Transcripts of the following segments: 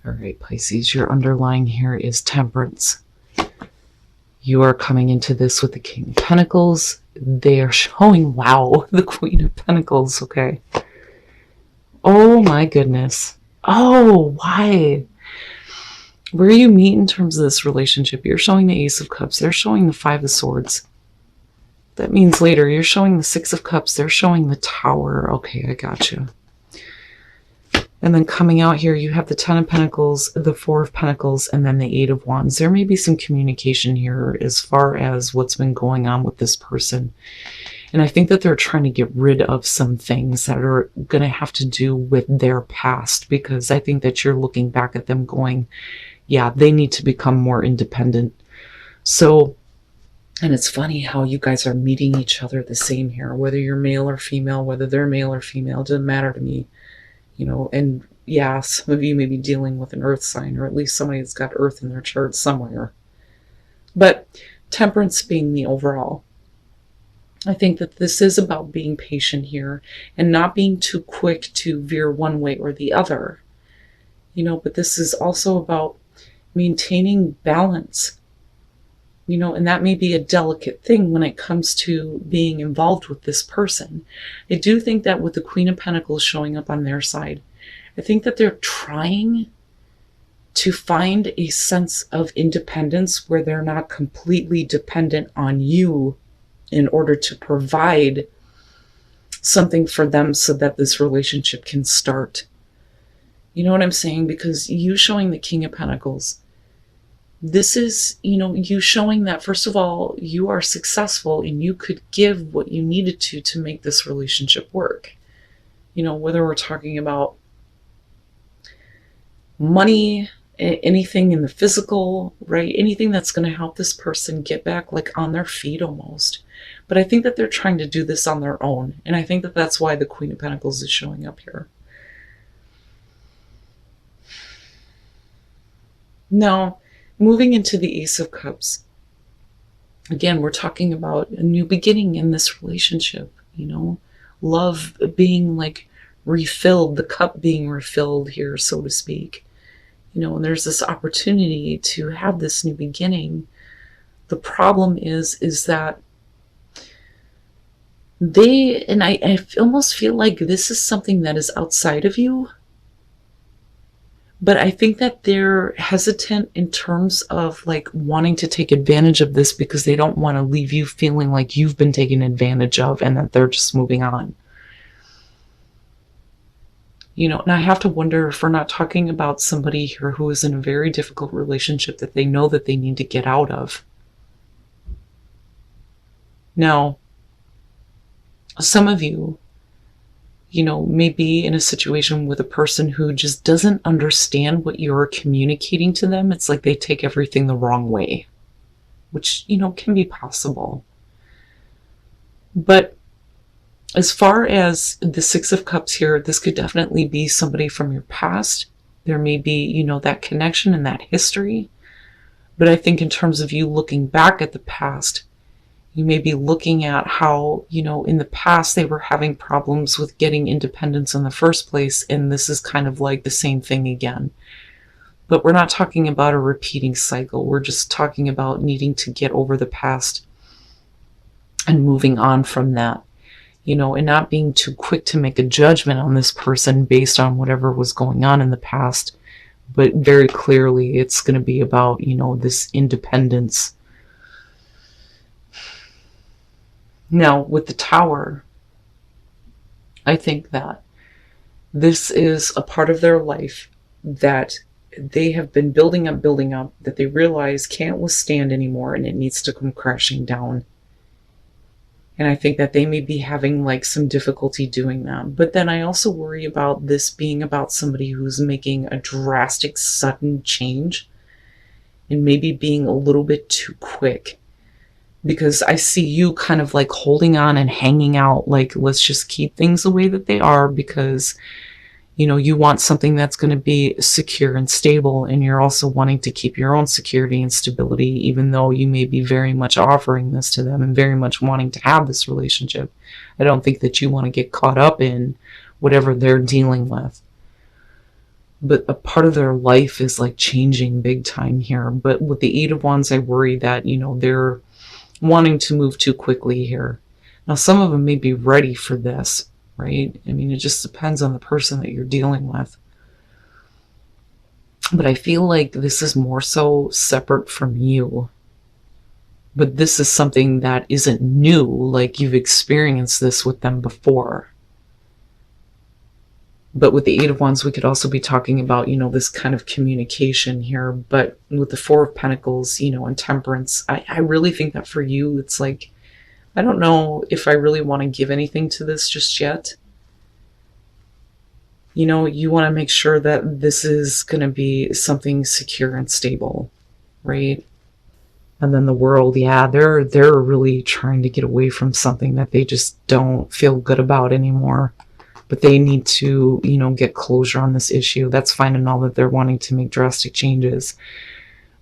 All right, Pisces, your underlying here is Temperance. You are coming into this with the King of Pentacles. They are showing, wow, the Queen of Pentacles, okay. Oh my goodness. Oh, why? Where you meet in terms of this relationship, you're showing the Ace of Cups. They're showing the Five of Swords. That means later, you're showing the Six of Cups. They're showing the Tower. Okay, I got you. And then coming out here, you have the Ten of Pentacles, the Four of Pentacles, and then the Eight of Wands. There may be some communication here as far as what's been going on with this person. And I think that they're trying to get rid of some things that are going to have to do with their past, because I think that you're looking back at them going, yeah, they need to become more independent. So, and it's funny how you guys are meeting each other the same here, whether you're male or female, whether they're male or female, doesn't matter to me. You know, and yeah, some of you may be dealing with an earth sign, or at least somebody that's got earth in their chart somewhere. But Temperance being the overall, I think that this is about being patient here and not being too quick to veer one way or the other. You know, but this is also about maintaining balance. You know, and that may be a delicate thing when it comes to being involved with this person. I do think that with the Queen of Pentacles showing up on their side, I think that they're trying to find a sense of independence where they're not completely dependent on you in order to provide something for them so that this relationship can start. You know what I'm saying? Because you showing the King of Pentacles, this is, you know, you showing that, first of all, you are successful and you could give what you needed to make this relationship work. You know, whether we're talking about money, anything in the physical, right? Anything that's going to help this person get back like on their feet almost. But I think that they're trying to do this on their own. And I think that that's why the Queen of Pentacles is showing up here. Now, moving into the Ace of Cups, again, we're talking about a new beginning in this relationship, you know, love being like refilled, the cup being refilled here, so to speak. You know, and there's this opportunity to have this new beginning. The problem is that they, and I almost feel like this is something that is outside of you. But I think that they're hesitant in terms of like wanting to take advantage of this because they don't want to leave you feeling like you've been taken advantage of and that they're just moving on. You know, and I have to wonder if we're not talking about somebody here who is in a very difficult relationship that they know that they need to get out of. Now, some of you, you know, may be in a situation with a person who just doesn't understand what you're communicating to them. It's like they take everything the wrong way, which, you know, can be possible. But as far as the Six of Cups here, this could definitely be somebody from your past. There may be, you know, that connection and that history. But I think in terms of you looking back at the past, you may be looking at how, you know, in the past they were having problems with getting independence in the first place, and this is kind of like the same thing again. But we're not talking about a repeating cycle. We're just talking about needing to get over the past and moving on from that, you know, and not being too quick to make a judgment on this person based on whatever was going on in the past. But very clearly it's going to be about, you know, this independence. Now, with the Tower, I think that this is a part of their life that they have been building up, that they realize can't withstand anymore and it needs to come crashing down. And I think that they may be having like some difficulty doing that. But then I also worry about this being about somebody who's making a drastic, sudden change and maybe being a little bit too quick. Because I see you kind of like holding on and hanging out, like, let's just keep things the way that they are because, you know, you want something that's going to be secure and stable, and you're also wanting to keep your own security and stability, even though you may be very much offering this to them and very much wanting to have this relationship. I don't think that you want to get caught up in whatever they're dealing with. but a part of their life is like changing big time here. But with the Eight of Wands, I worry that, you know, they're wanting to move too quickly here. Now, some of them may be ready for this, right? I mean, it just depends on the person that you're dealing with. But I feel like this is more so separate from you. But this is something that isn't new, like you've experienced this with them before. But with the Eight of Wands, we could also be talking about, you know, this kind of communication here. But with the Four of Pentacles, you know, and Temperance, I really think that for you, it's like, I don't know if I really want to give anything to this just yet. You know, you want to make sure that this is going to be something secure and stable, right? And then the World, yeah, they're really trying to get away from something that they just don't feel good about anymore. But they need to, you know, get closure on this issue. That's fine and all that they're wanting to make drastic changes.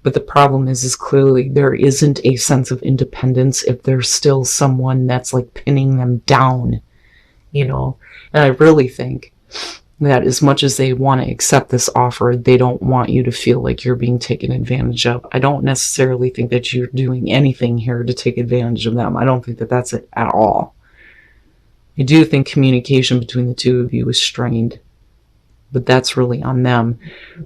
But the problem is clearly there isn't a sense of independence if there's still someone that's like pinning them down, you know. And I really think that as much as they want to accept this offer, they don't want you to feel like you're being taken advantage of. I don't necessarily think that you're doing anything here to take advantage of them. I don't think that that's it at all. I do think communication between the two of you is strained, but that's really on them.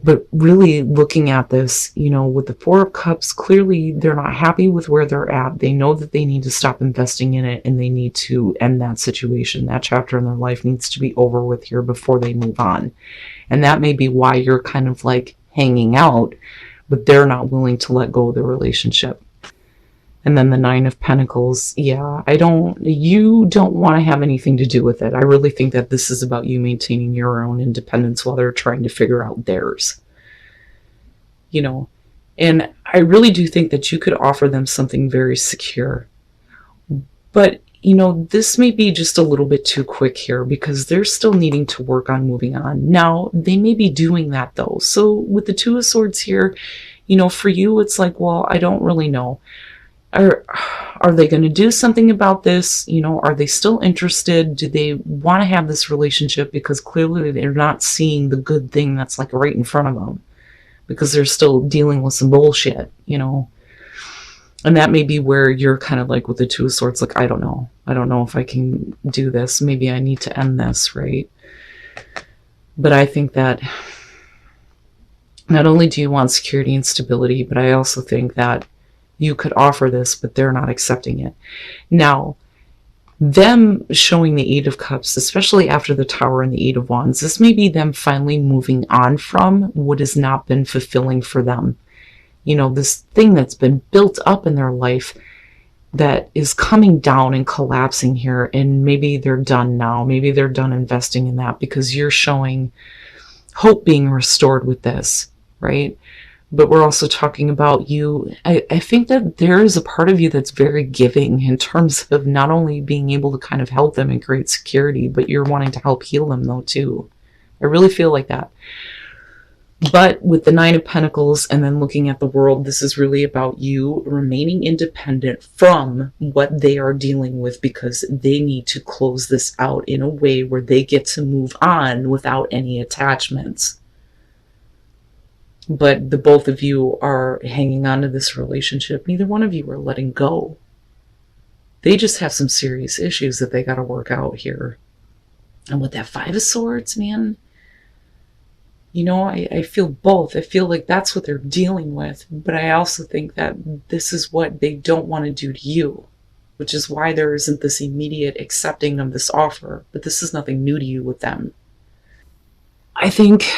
But really looking at this, you know, with the Four of Cups, clearly they're not happy with where they're at. They know that they need to stop investing in it and they need to end that situation. That chapter in their life needs to be over with here before they move on. And that may be why you're kind of like hanging out, but they're not willing to let go of the relationship. And then the Nine of Pentacles, yeah, you don't want to have anything to do with it. I really think that this is about you maintaining your own independence while they're trying to figure out theirs. You know, and I really do think that you could offer them something very secure. But, you know, this may be just a little bit too quick here because they're still needing to work on moving on. Now, they may be doing that though. So with the Two of Swords here, you know, for you, it's like, well, I don't really know. Are they going to do something about this? You know, are they still interested? Do they want to have this relationship? Because clearly they're not seeing the good thing that's like right in front of them because they're still dealing with some bullshit, you know. And that may be where you're kind of like with the Two of Swords, like, I don't know. I don't know if I can do this. Maybe I need to end this, right? But I think that not only do you want security and stability, but I also think that you could offer this, but they're not accepting it. Now, them showing the Eight of Cups, especially after the Tower and the Eight of Wands, this may be them finally moving on from what has not been fulfilling for them. You know, this thing that's been built up in their life that is coming down and collapsing here, and maybe they're done now. Maybe they're done investing in that because you're showing hope being restored with this, right? But we're also talking about you. I think that there is a part of you that's very giving in terms of not only being able to kind of help them and create security, but you're wanting to help heal them though too. I really feel like that. But with the Nine of Pentacles and then looking at the World, this is really about you remaining independent from what they are dealing with because they need to close this out in a way where they get to move on without any attachments. But the both of you are hanging on to this relationship. Neither one of you are letting go. They just have some serious issues that they got to work out here. And with that Five of Swords, man, you know, I feel both. I feel like that's what they're dealing with. But I also think that this is what they don't want to do to you, which is why there isn't this immediate accepting of this offer. But this is nothing new to you with them. I think...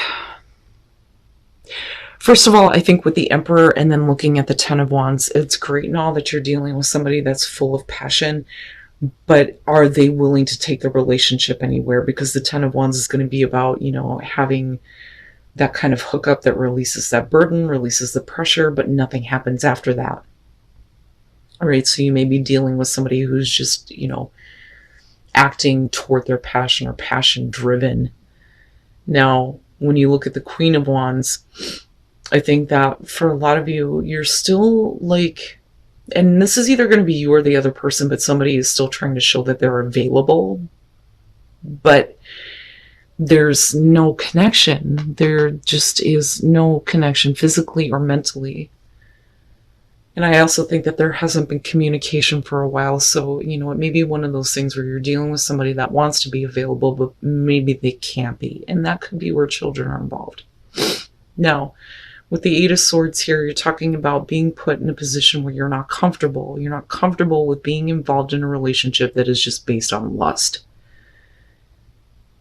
First of all, I think with the Emperor and then looking at the Ten of Wands, it's great and all that you're dealing with somebody that's full of passion, but are they willing to take the relationship anywhere? Because the Ten of Wands is going to be about, you know, having that kind of hookup that releases that burden, releases the pressure, but nothing happens after that. All right, so you may be dealing with somebody who's just, you know, acting toward their passion or passion driven. Now, when you look at the Queen of Wands, I think that for a lot of you, you're still like, and this is either going to be you or the other person, but somebody is still trying to show that they're available. But there's no connection. There just is no connection physically or mentally. And I also think that there hasn't been communication for a while. So, you know, it may be one of those things where you're dealing with somebody that wants to be available, but maybe they can't be. And that could be where children are involved. Now, with the Eight of Swords here, you're talking about being put in a position where you're not comfortable. You're not comfortable with being involved in a relationship that is just based on lust.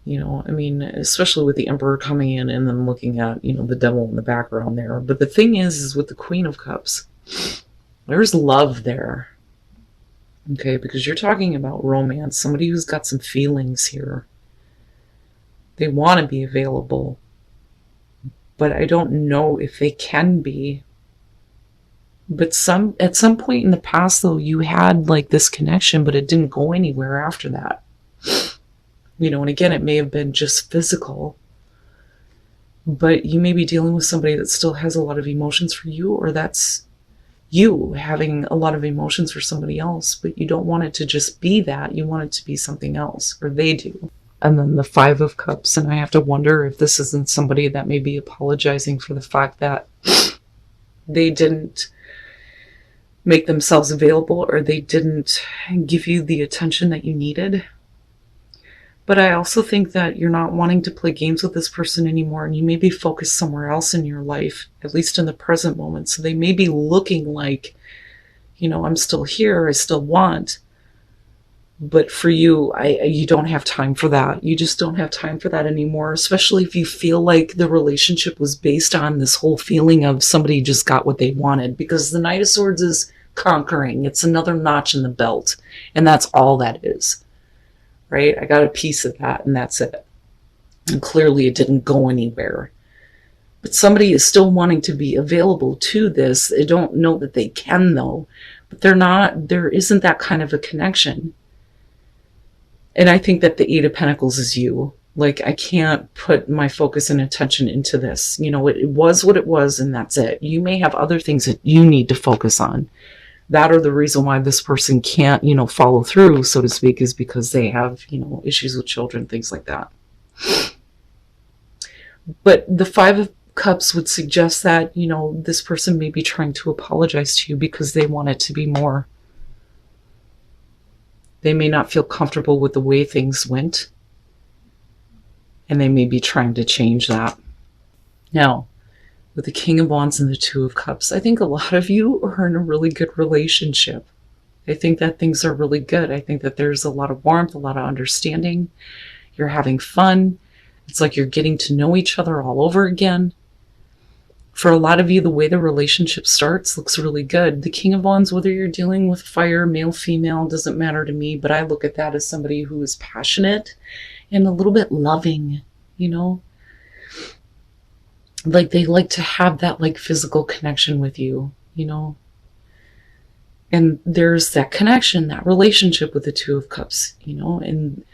You know, I mean, especially with the Emperor coming in and then looking at, you know, the devil in the background there. But the thing is with the Queen of Cups, there's love there. Okay, because you're talking about romance, somebody who's got some feelings here. They want to be available, but I don't know if they can be. But at some point in the past, though, you had like this connection, but it didn't go anywhere after that. You know, and again, it may have been just physical, but you may be dealing with somebody that still has a lot of emotions for you, or that's you having a lot of emotions for somebody else, but you don't want it to just be that. You want it to be something else, or they do. And then the Five of Cups, and I have to wonder if this isn't somebody that may be apologizing for the fact that they didn't make themselves available, or they didn't give you the attention that you needed. But I also think that you're not wanting to play games with this person anymore, and you may be focused somewhere else in your life, at least in the present moment. So they may be looking like, you know, I'm still here, I still want. But for you, you don't have time for that. You just don't have time for that anymore, especially if you feel like the relationship was based on this whole feeling of somebody just got what they wanted. Because the Knight of Swords is conquering. It's another notch in the belt, and that's all that is. Right? I got a piece of that, and that's it. And clearly it didn't go anywhere. But somebody is still wanting to be available to this. They don't know that they can, though. But there isn't that kind of a connection. And I think that the Eight of Pentacles is you. Like, I can't put my focus and attention into this. You know, it was what it was, and that's it. You may have other things that you need to focus on. That or the reason why this person can't, you know, follow through, so to speak, is because they have, you know, issues with children, things like that. But the Five of Cups would suggest that, you know, this person may be trying to apologize to you because they want it to be more. They may not feel comfortable with the way things went, and they may be trying to change that. Now, with the King of Wands and the Two of Cups, I think a lot of you are in a really good relationship. I think that things are really good. I think that there's a lot of warmth, a lot of understanding. You're having fun. It's like you're getting to know each other all over again. For a lot of you, the way the relationship starts looks really good. The King of Wands, whether you're dealing with fire, male, female, doesn't matter to me, but I look at that as somebody who is passionate and a little bit loving, you know? Like, they like to have that, like, physical connection with you, you know? And there's that connection, that relationship with the Two of Cups, you know? And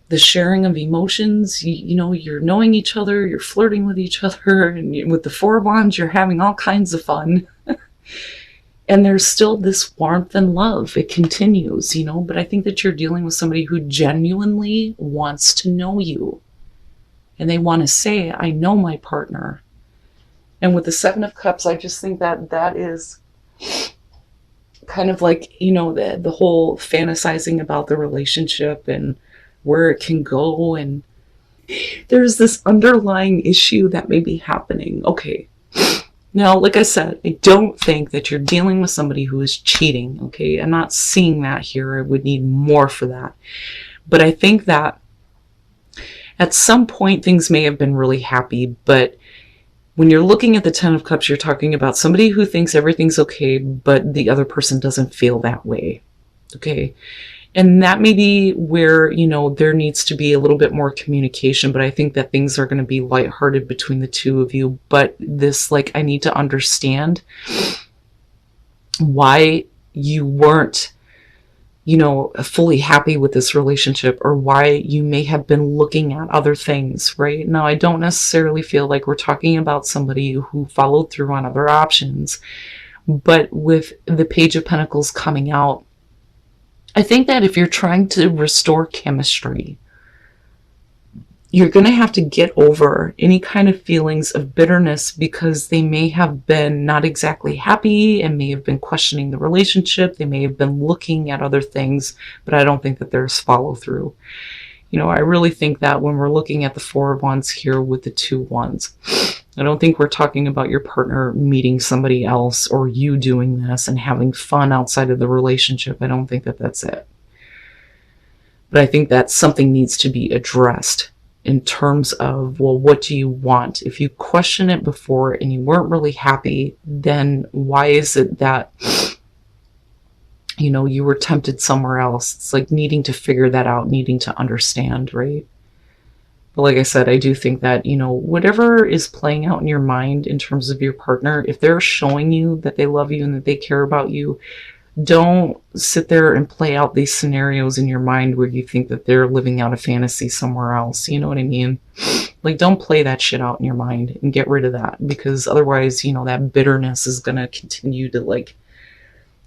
the sharing of emotions, you know, you're knowing each other, you're flirting with each other, and with the Four of Wands, you're having all kinds of fun. And there's still this warmth and love. It continues, you know? But I think that you're dealing with somebody who genuinely wants to know you. And they want to say, I know my partner. And with the Seven of Cups, I just think that that is kind of like, you know, the whole fantasizing about the relationship and where it can go. And there's this underlying issue that may be happening. Okay. Now, like I said, I don't think that you're dealing with somebody who is cheating. Okay. I'm not seeing that here. I would need more for that. But I think that at some point, things may have been really happy, but when you're looking at the Ten of Cups, you're talking about somebody who thinks everything's okay, but the other person doesn't feel that way, okay? And that may be where, you know, there needs to be a little bit more communication, but I think that things are going to be lighthearted between the two of you. But this, like, I need to understand why you weren't, you know, fully happy with this relationship, or why you may have been looking at other things, right? Now, I don't necessarily feel like we're talking about somebody who followed through on other options, but with the Page of Pentacles coming out, I think that if you're trying to restore chemistry, you're going to have to get over any kind of feelings of bitterness, because they may have been not exactly happy and may have been questioning the relationship. They may have been looking at other things, but I don't think that there's follow through. You know, I really think that when we're looking at the 4 of Wands here with the 2 Wands, I don't think we're talking about your partner meeting somebody else or you doing this and having fun outside of the relationship. I don't think that that's it. But I think that something needs to be addressed in terms of, well, what do you want? If you question it before and you weren't really happy, then why is it that, you know, you were tempted somewhere else? It's like needing to figure that out, needing to understand, right? But like I said, I do think that, you know, whatever is playing out in your mind in terms of your partner, if they're showing you that they love you and that they care about you, don't sit there and play out these scenarios in your mind where you think that they're living out a fantasy somewhere else. You know what I mean? Like, don't play that shit out in your mind and get rid of that, because otherwise, you know, that bitterness is going to continue to like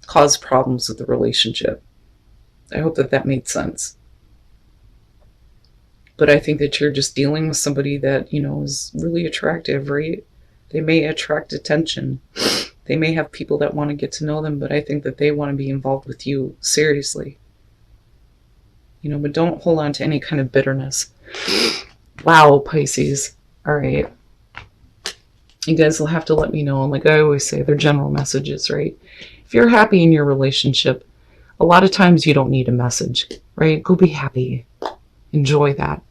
cause problems with the relationship. I hope that that made sense. But I think that you're just dealing with somebody that, you know, is really attractive, right? They may attract attention. They may have people that want to get to know them, but I think that they want to be involved with you seriously. You know, but don't hold on to any kind of bitterness. Wow, Pisces. All right. You guys will have to let me know. And like I always say, they're general messages, right? If you're happy in your relationship, a lot of times you don't need a message, right? Go be happy. Enjoy that.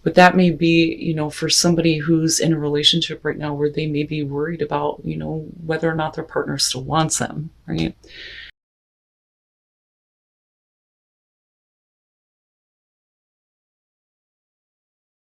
But that may be, you know, for somebody who's in a relationship right now where they may be worried about, you know, whether or not their partner still wants them, right?